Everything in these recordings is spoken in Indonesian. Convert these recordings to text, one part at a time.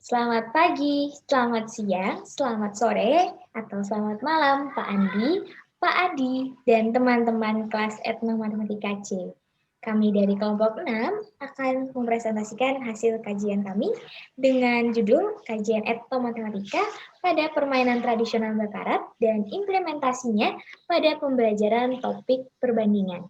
Selamat pagi, selamat siang, selamat sore, atau selamat malam Pak Andi, Pak Adi, dan teman-teman kelas Etnomatematika C. Kami dari kelompok 6 akan mempresentasikan hasil kajian kami dengan judul Kajian Etnomatematika pada Permainan Tradisional Bakarat dan Implementasinya pada Pembelajaran Topik Perbandingan.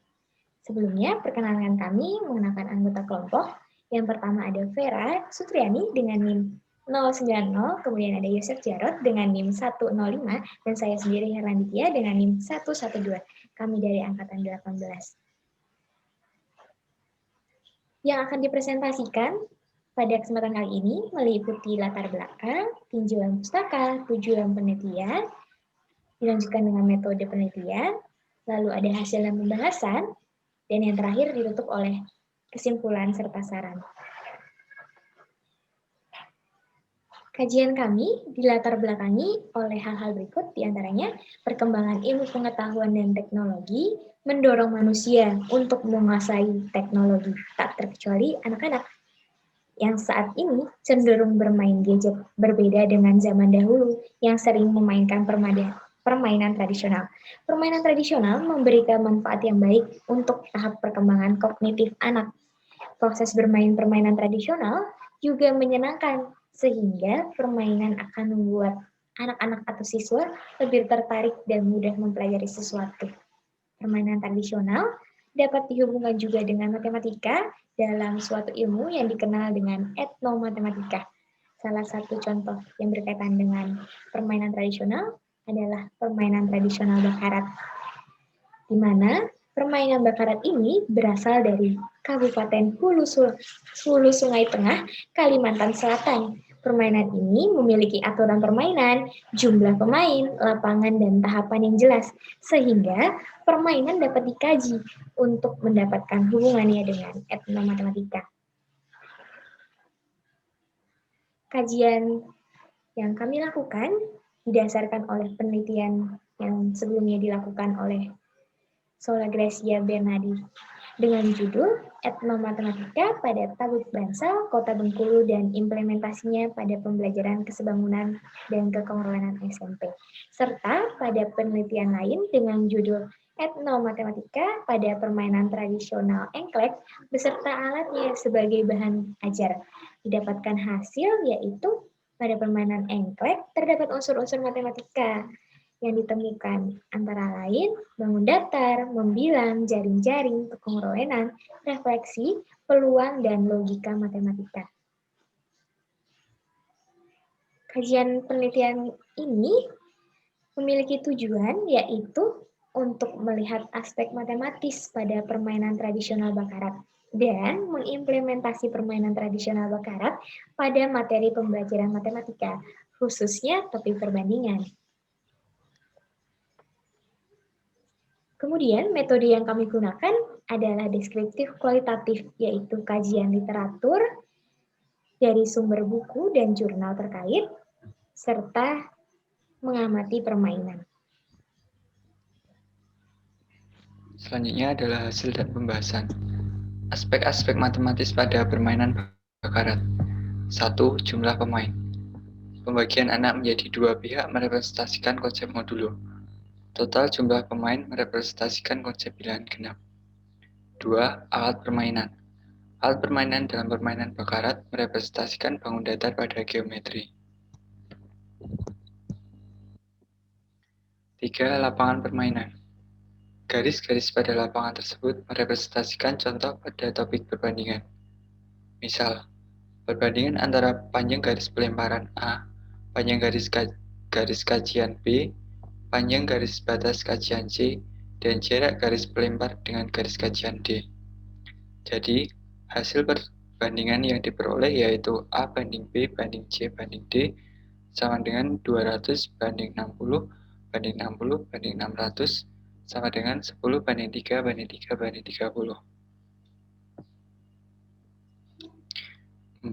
Sebelumnya, perkenalkan kami menggunakan anggota kelompok. Yang pertama ada Vera Sutriani dengan NIM 090, kemudian ada Yosef Jarot dengan NIM 105, dan saya sendiri Herlanditya dengan NIM 112. Kami dari Angkatan 18. Yang akan dipresentasikan pada kesempatan kali ini meliputi latar belakang, tinjauan pustaka, tujuan penelitian, dilanjutkan dengan metode penelitian, lalu ada hasil dan pembahasan, dan yang terakhir ditutup oleh kesimpulan serta saran. Kajian kami dilatar belakangi oleh hal-hal berikut, diantaranya perkembangan ilmu pengetahuan dan teknologi mendorong manusia untuk menguasai teknologi, tak terkecuali anak-anak yang saat ini cenderung bermain gadget, berbeda dengan zaman dahulu yang sering memainkan permainan tradisional. Permainan tradisional memberikan manfaat yang baik untuk tahap perkembangan kognitif anak. Proses bermain permainan tradisional juga menyenangkan, sehingga permainan akan membuat anak-anak atau siswa lebih tertarik dan mudah mempelajari sesuatu. Permainan tradisional dapat dihubungkan juga dengan matematika dalam suatu ilmu yang dikenal dengan etnomatematika. Salah satu contoh yang berkaitan dengan permainan tradisional adalah permainan tradisional Bakarat, di mana permainan Bakarat ini berasal dari Kabupaten Hulu Sungai Tengah, Kalimantan Selatan. Permainan ini memiliki aturan permainan, jumlah pemain, lapangan, dan tahapan yang jelas, sehingga permainan dapat dikaji untuk mendapatkan hubungannya dengan etnomatematika. Kajian yang kami lakukan didasarkan oleh penelitian yang sebelumnya dilakukan oleh Sola Gracia Bernardi dengan judul Etnomatematika pada Tabut Bansal, Kota Bengkulu, dan implementasinya pada pembelajaran kesebangunan dan kekongrolan SMP, serta pada penelitian lain dengan judul Etnomatematika pada permainan tradisional engklek beserta alatnya sebagai bahan ajar. Didapatkan hasil yaitu pada permainan engklek terdapat unsur-unsur matematika yang ditemukan, antara lain bangun datar, membilang, jaring-jaring, kekongrolenan, refleksi, peluang, dan logika matematika. Kajian penelitian ini memiliki tujuan yaitu untuk melihat aspek matematis pada permainan tradisional Bakarat dan mengimplementasi permainan tradisional Bakarat pada materi pembelajaran matematika, khususnya topik perbandingan. Kemudian metode yang kami gunakan adalah deskriptif kualitatif, yaitu kajian literatur dari sumber buku dan jurnal terkait, serta mengamati permainan. Selanjutnya adalah hasil dan pembahasan. Aspek-aspek matematis pada permainan Bakarat. 1. Jumlah pemain. Pembagian anak menjadi dua pihak merepresentasikan konsep modulo. Total jumlah pemain merepresentasikan konsep bilangan genap. 2. Alat permainan. Alat permainan dalam permainan Bakarat merepresentasikan bangun datar pada geometri. 3. Lapangan permainan. Garis-garis pada lapangan tersebut merepresentasikan contoh pada topik perbandingan. Misal, perbandingan antara panjang garis pelemparan A, panjang garis kajian B, panjang garis batas kajian C, dan jarak garis pelempar dengan garis kajian D. Jadi, hasil perbandingan yang diperoleh yaitu A banding B banding C banding D sama dengan 200 banding 60 banding 60 banding 600 sama dengan 10 banding 3 banding 3 banding 30.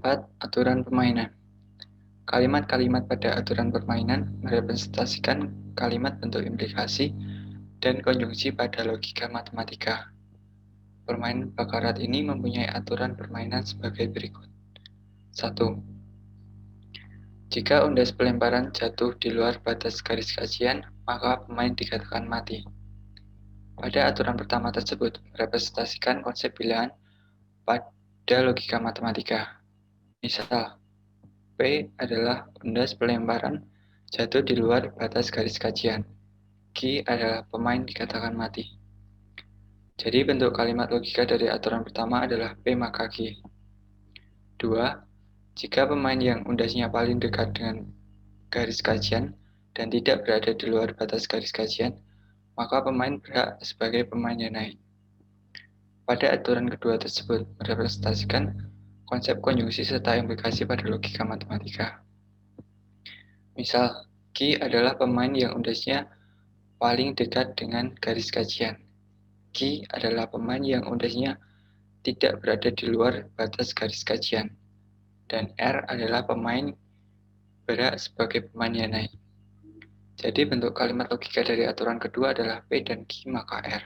4. Aturan permainan. Kalimat-kalimat pada aturan permainan merepresentasikan kalimat bentuk implikasi dan konjungsi pada logika matematika. Permainan Bakarat ini mempunyai aturan permainan sebagai berikut. 1. Jika undas pelemparan jatuh di luar batas garis kajian, maka pemain dikatakan mati. Pada aturan pertama tersebut merepresentasikan konsep bilangan pada logika matematika. Misal, P adalah undas pelemparan jatuh di luar batas garis kajian. Q adalah pemain dikatakan mati. Jadi bentuk kalimat logika dari aturan pertama adalah P maka Q. 2. Jika pemain yang undasnya paling dekat dengan garis kajian dan tidak berada di luar batas garis kajian, maka pemain berhak sebagai pemain yang naik. Pada aturan kedua tersebut merepresentasikan konsep konjungsi serta implikasi pada logika matematika. Misal, Q adalah pemain yang undasnya paling dekat dengan garis kajian. Q adalah pemain yang undasnya tidak berada di luar batas garis kajian. Dan R adalah pemain berhak sebagai pemain yang naik. Jadi bentuk kalimat logika dari aturan kedua adalah P dan Q maka R.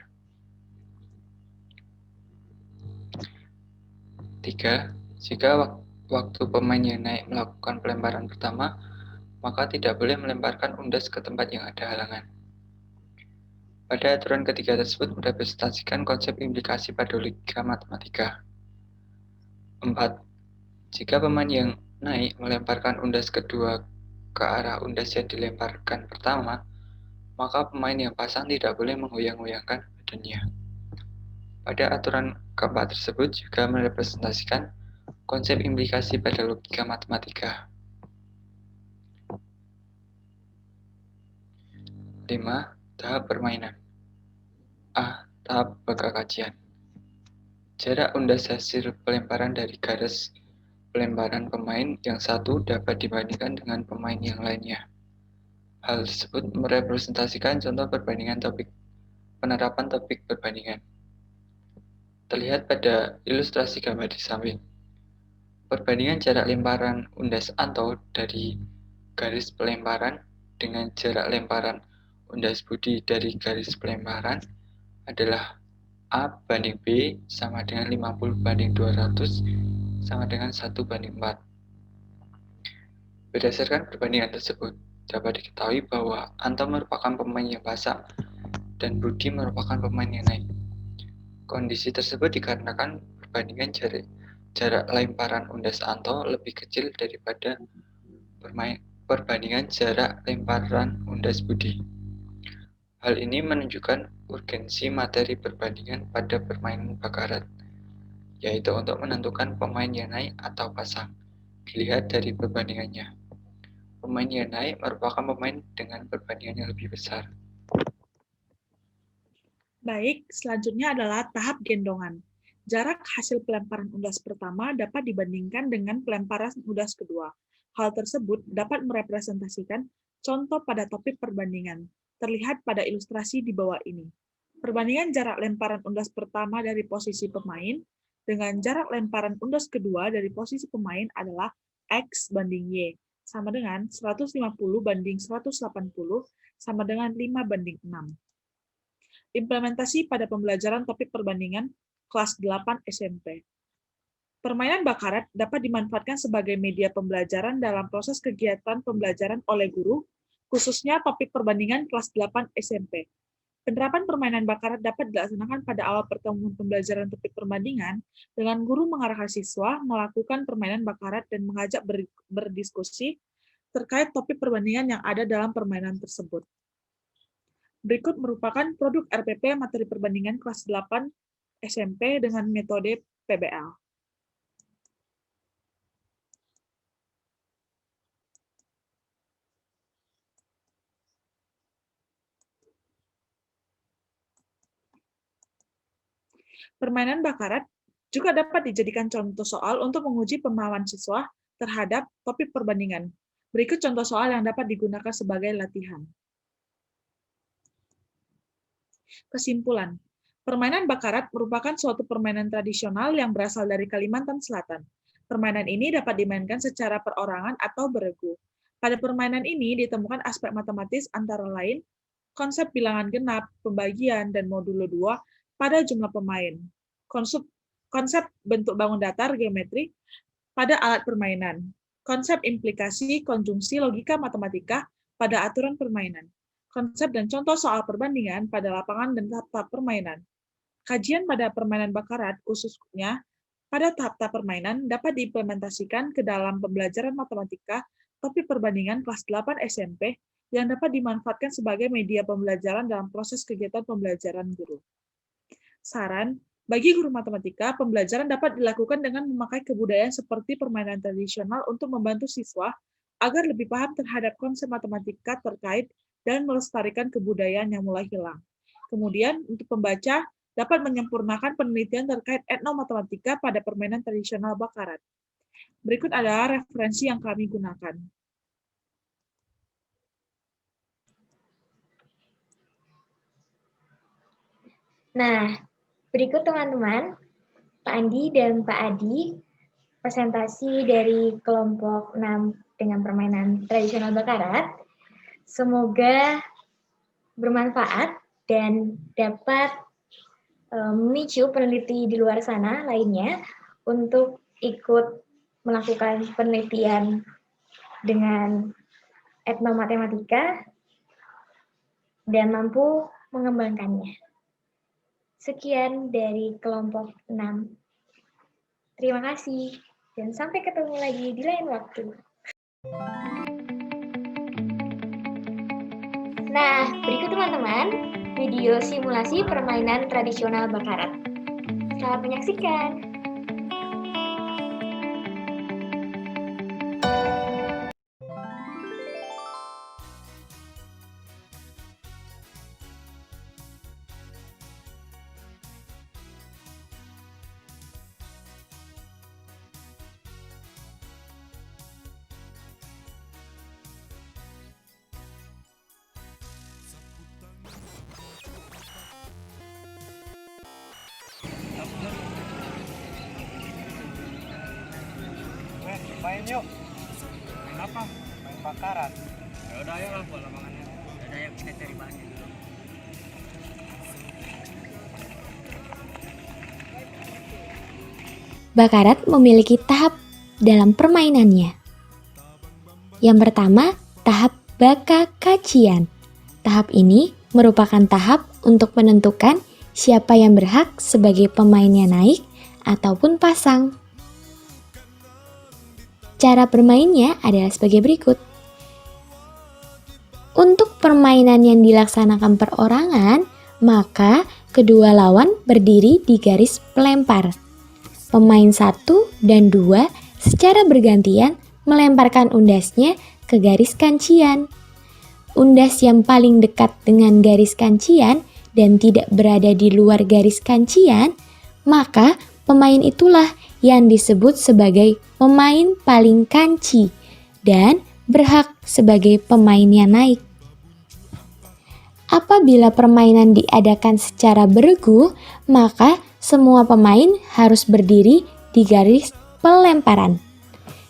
3. Jika waktu pemain yang naik melakukan pelemparan pertama, maka tidak boleh melemparkan undas ke tempat yang ada halangan. Pada aturan ketiga tersebut merepresentasikan konsep implikasi pada logika matematika. 4. Jika pemain yang naik melemparkan undas kedua ke arah undas yang dilemparkan pertama, maka pemain yang pasang tidak boleh menggoyang-goyangkan badannya. Pada aturan keempat tersebut juga merepresentasikan konsep implikasi pada logika matematika. 5. Tahap permainan. A. Tahap baga kajian. Jarak undas hasil pelemparan dari garis pelemparan pemain yang satu dapat dibandingkan dengan pemain yang lainnya. Hal tersebut merepresentasikan contoh perbandingan penerapan topik perbandingan. Terlihat pada ilustrasi gambar di samping. Perbandingan jarak lemparan undas Anto dari garis pelemparan dengan jarak lemparan undas Budi dari garis pelemparan adalah A banding B sama dengan 50 banding 200 sama dengan 1 banding 4. Berdasarkan perbandingan tersebut, dapat diketahui bahwa Anto merupakan pemain yang pasang dan Budi merupakan pemain yang naik. Kondisi tersebut dikarenakan perbandingan jarak lemparan undas Anto lebih kecil daripada perbandingan jarak lemparan undas Budi. Hal ini menunjukkan urgensi materi perbandingan pada permainan bakarat, yaitu untuk menentukan pemain yang naik atau pasang. Dilihat dari perbandingannya. Pemain yang naik merupakan pemain dengan perbandingan yang lebih besar. Baik, selanjutnya adalah tahap gendongan. Jarak hasil pelemparan undas pertama dapat dibandingkan dengan pelemparan undas kedua. Hal tersebut dapat merepresentasikan contoh pada topik perbandingan, terlihat pada ilustrasi di bawah ini. Perbandingan jarak lemparan undas pertama dari posisi pemain dengan jarak lemparan undas kedua dari posisi pemain adalah X banding Y, sama dengan 150 banding 180, sama dengan 5 banding 6. Implementasi pada pembelajaran topik perbandingan kelas 8 SMP. Permainan bakarat dapat dimanfaatkan sebagai media pembelajaran dalam proses kegiatan pembelajaran oleh guru, khususnya topik perbandingan kelas 8 SMP. Penerapan permainan bakarat dapat dilaksanakan pada awal pertemuan pembelajaran topik perbandingan dengan guru mengarahkan siswa melakukan permainan bakarat dan mengajak berdiskusi terkait topik perbandingan yang ada dalam permainan tersebut. Berikut merupakan produk RPP materi perbandingan kelas 8 SMP dengan metode PBL. Permainan bakarat juga dapat dijadikan contoh soal untuk menguji pemahaman siswa terhadap topik perbandingan. Berikut contoh soal yang dapat digunakan sebagai latihan. Kesimpulan, permainan bakarat merupakan suatu permainan tradisional yang berasal dari Kalimantan Selatan. Permainan ini dapat dimainkan secara perorangan atau beregu. Pada permainan ini ditemukan aspek matematis antara lain konsep bilangan genap, pembagian, dan modulo 2 pada jumlah pemain. Konsep bentuk bangun datar geometri pada alat permainan. Konsep implikasi konjungsi logika matematika pada aturan permainan. Konsep dan contoh soal perbandingan pada lapangan dan tahap permainan. Kajian pada permainan bakarat, khususnya pada tahap-tahap permainan, dapat diimplementasikan ke dalam pembelajaran matematika topik perbandingan kelas 8 SMP yang dapat dimanfaatkan sebagai media pembelajaran dalam proses kegiatan pembelajaran guru. Saran, bagi guru matematika, pembelajaran dapat dilakukan dengan memakai kebudayaan seperti permainan tradisional untuk membantu siswa agar lebih paham terhadap konsep matematika terkait dan melestarikan kebudayaan yang mulai hilang. Kemudian, untuk pembaca, dapat menyempurnakan penelitian terkait etnomatematika pada permainan tradisional bakarat. Berikut adalah referensi yang kami gunakan. Nah, berikut teman-teman, Pak Andi dan Pak Adi, presentasi dari kelompok 6 dengan permainan tradisional bakarat. Semoga bermanfaat dan dapat memicu peneliti di luar sana lainnya untuk ikut melakukan penelitian dengan etnomatematika dan mampu mengembangkannya. Sekian dari kelompok 6. Terima kasih dan sampai ketemu lagi di lain waktu. Nah, berikut teman-teman, video simulasi permainan tradisional bakarat. Selamat menyaksikan. Main yuk. Main apa? Main bakaran. Ya udah ayo lah buat lapangannya. Ya udah yuk kita cari bahannya dulu. Bakarat memiliki tahap dalam permainannya. Yang pertama, tahap baka kajian. Tahap ini merupakan tahap untuk menentukan siapa yang berhak sebagai pemainnya naik ataupun pasang. Cara bermainnya adalah sebagai berikut. Untuk permainan yang dilaksanakan perorangan, maka kedua lawan berdiri di garis pelempar. Pemain 1 dan 2 secara bergantian melemparkan undasnya ke garis kancian. Undas yang paling dekat dengan garis kancian dan tidak berada di luar garis kancian, maka pemain itulah yang disebut sebagai pemain paling kanci dan berhak sebagai pemain yang naik. Apabila permainan diadakan secara beregu, maka semua pemain harus berdiri di garis pelemparan.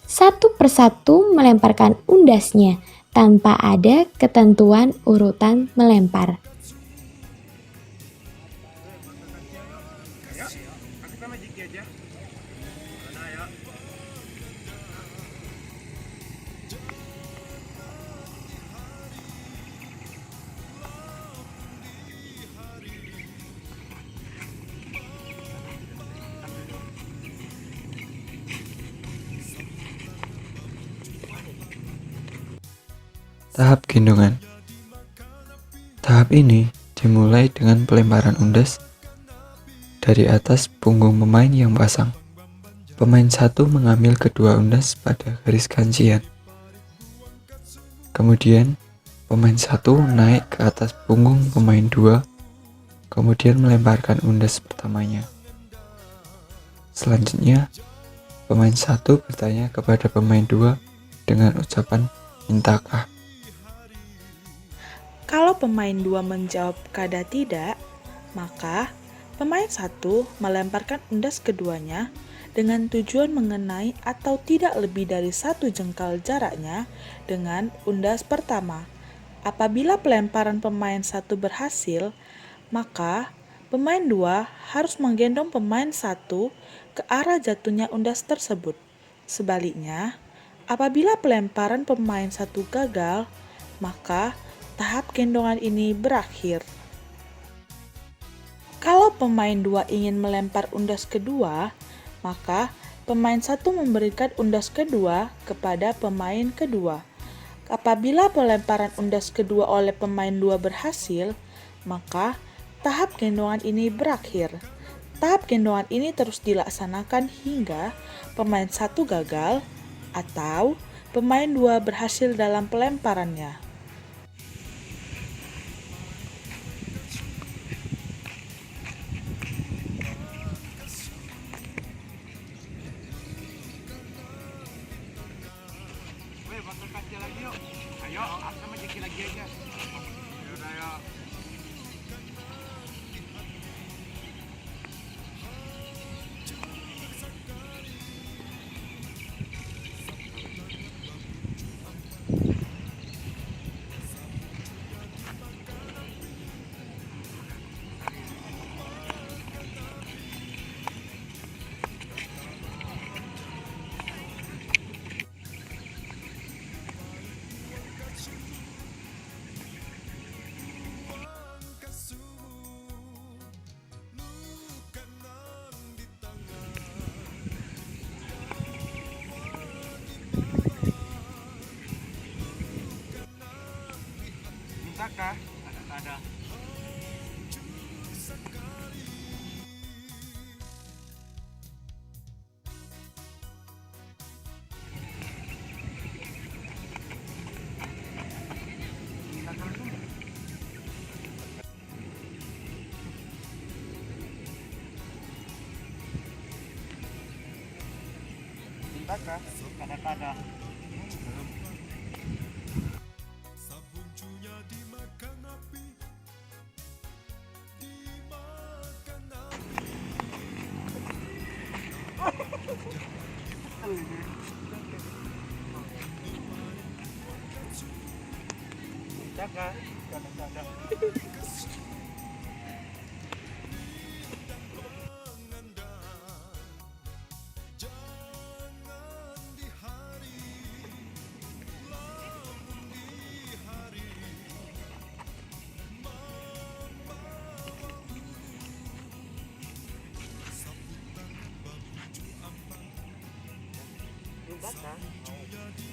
Satu persatu melemparkan undasnya tanpa ada ketentuan urutan melempar. Tahap gendongan. Tahap ini dimulai dengan pelemparan undas dari atas punggung pemain yang pasang. Pemain 1 mengambil kedua undas pada garis kancian. Kemudian, pemain 1 naik ke atas punggung pemain 2, kemudian melemparkan undas pertamanya. Selanjutnya, pemain 1 bertanya kepada pemain 2 dengan ucapan "mintakah?". Kalau pemain 2 menjawab kada tidak, maka pemain 1 melemparkan undas keduanya dengan tujuan mengenai atau tidak lebih dari 1 jengkal jaraknya dengan undas pertama. Apabila pelemparan pemain 1 berhasil, maka pemain 2 harus menggendong pemain 1 ke arah jatuhnya undas tersebut. Sebaliknya, Apabila pelemparan pemain satu gagal, maka tahap gendongan ini berakhir. Kalau pemain dua ingin melempar undas kedua, maka pemain satu memberikan undas kedua kepada pemain kedua. Apabila pelemparan undas kedua oleh pemain dua berhasil, maka tahap gendongan ini berakhir. Tahap gendongan ini terus dilaksanakan hingga pemain satu gagal atau pemain dua berhasil dalam pelemparannya. Weh, bakal kasih lagi yuk. Ayo, aku majiki lagi aja. Yaudah, ayo. Bisakah? Ada. Bisakah? Ada. Bisakah? Ada. Bisakah?